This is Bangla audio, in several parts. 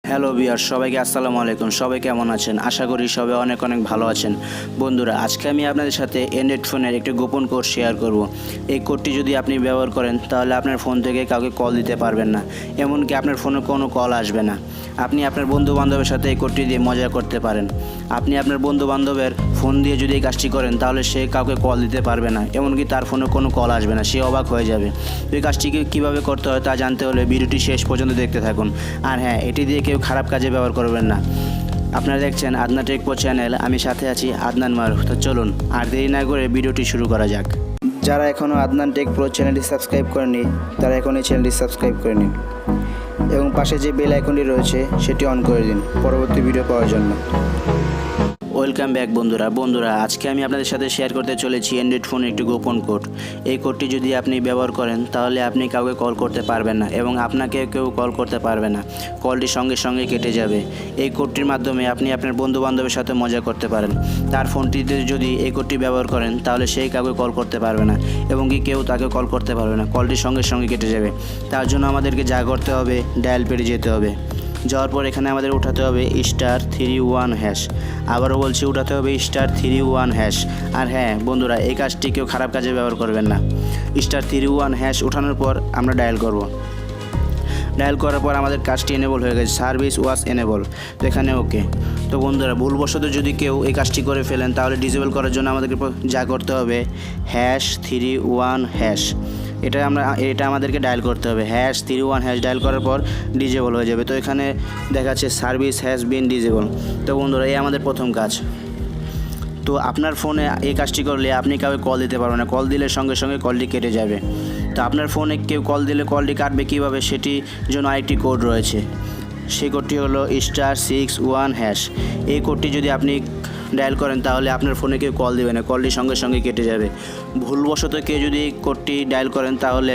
হ্যালো ভিউয়ার্স, সবাইকে আসসালামু আলাইকুম। সবাই কেমন আছেন? আশা করি সবাই অনেক ভালো আছেন। বন্ধুরা, আজকে আমি আপনাদের সাথে অ্যান্ড্রয়েড ফোনের একটি গোপন কোড শেয়ার করব। এই কোডটি যদি আপনি ব্যবহার করেন তাহলে আপনার ফোন থেকে কাউকে কল দিতে পারবেন না, এমনকি আপনার ফোনে কোনো কল আসবে না। আপনি আপনার বন্ধুবান্ধবের সাথে এই কোডটি দিয়ে মজা করতে পারেন। আপনি আপনার বন্ধুবান্ধবের ফোন দিয়ে যদি এই কাজটি করেন তাহলে সে কাউকে কল দিতে পারবে না, এমনকি তার ফোনে কোনো কল আসবে না, সে অবাক হয়ে যাবে। তো এই কাজটিকে কীভাবে করতে হয় তা জানতে হলে ভিডিওটি শেষ পর্যন্ত দেখতে থাকুন। আর হ্যাঁ, এটি দিয়ে কেউ খারাপ কাজে ব্যবহার করবেন না। আপনারা দেখছেন আদনান টেক প্রো চ্যানেল, আমি সাথে আছি আদনান মারুফ। তো চলুন আর দেরি না করে ভিডিওটি শুরু করা যাক। যারা এখনও আদনান টেক প্রো চ্যানেলটি সাবস্ক্রাইব করেনি তারা এখন এই চ্যানেলটি সাবস্ক্রাইব করে নিন এবং পাশে যে বেল আইকনটি রয়েছে সেটি অন করে দিন পরবর্তী ভিডিও পাওয়ার জন্য। ওয়েলকাম ব্যাক বন্ধুরা, আজকে আমি আপনাদের সাথে শেয়ার করতে চলেছি অ্যান্ড্রয়েড ফোনের একটি গোপন কোড। এই কোডটি যদি আপনি ব্যবহার করেন তাহলে আপনি কাউকে কল করতে পারবেন না এবং আপনাকে কেউ কল করতে পারবে না, কলটি সঙ্গে সঙ্গে কেটে যাবে। এই কোডটির মাধ্যমে আপনি আপনার বন্ধুবান্ধবের সাথে মজা করতে পারেন। তার ফোনটিতে যদি এই কোডটি ব্যবহার করেন তাহলে সেই কাউকে কল করতে পারবে না এবং কি কেউ তাকে কল করতে পারবে না, কলটি সঙ্গে সঙ্গে কেটে যাবে। তার জন্য আমাদেরকে যা করতে হবে, ডায়াল পেডে যেতে হবে। যাওয়ার পর এখানে আমাদের উঠাতে হবে *31#। আবারও বলছি, উঠাতে হবে *31#। আর হ্যাঁ বন্ধুরা, এই কাজটি কেউ খারাপ কাজে ব্যবহার করবেন না। *31# উঠানোর পর আমরা ডায়াল করব। ডায়াল করার পর আমাদের কাজটি এনেবল হয়ে গেছে, সার্ভিস ওয়াজ এনেবল। তো এখানে ওকে। তো বন্ধুরা, ভুলবশত যদি কেউ এই কাজটি করে ফেলেন তাহলে ডিসেবল করার জন্য আমাদেরকে যা করতে হবে #31#। এটা আমাদেরকে ডায়াল করতে হবে। #31# ডায়াল করার পর ডিসেবল হয়ে যাবে। তো এখানে দেখাচ্ছে সার্ভিস হ্যাজ বিন ডিসেবল। তো বন্ধুরা, এই আমাদের প্রথম কাজ। তো আপনার ফোনে এই কাজটি করলে আপনি কাউকে কল দিতে পারবেন না, কল দিলে সঙ্গে সঙ্গে কলটি কেটে যাবে। তো আপনার ফোনে কেউ কল দিলে কলটি কাটবে কীভাবে, সেটির জন্য আরেকটি কোড রয়েছে। সেই কোডটি হলো *61#। এই কোডটি যদি আপনি ডায়াল করেন তাহলে আপনার ফোনে কেউ কল দেবে না, কলটি সঙ্গে সঙ্গে কেটে যাবে। ভুলবশত কেউ যদি কোডটি ডায়াল করেন তাহলে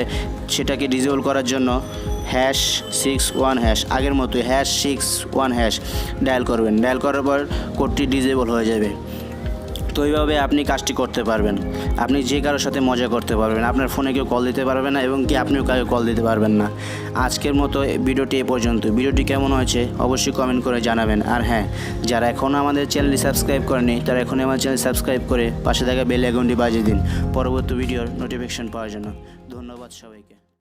সেটাকে ডিসেবল করার জন্য #61# আগের মতো #61# ডায়াল করবেন। ডায়াল করার পর কোডটি ডিসেবল হয়ে যাবে। তো এইভাবে আপনি কাজটি করতে পারবেন। আপনি যে কারোর সাথে মজা করতে পারবেন, আপনার ফোনে কেউ কল দিতে পারবে না এবং কি আপনিও কাউকে কল দিতে পারবেন না। আজকের মতো ভিডিওটি এ পর্যন্ত। ভিডিওটি কেমন হয়েছে অবশ্যই কমেন্ট করে জানাবেন। আর হ্যাঁ, যারা এখনও আমাদের চ্যানেলটি সাবস্ক্রাইব করেনি তারা এখনই আমার চ্যানেল সাবস্ক্রাইব করে পাশে থাকা বেল আইকনটি বাজিয়ে দিন পরবর্তী ভিডিওর নোটিফিকেশন পাওয়ার জন্য। ধন্যবাদ সবাইকে।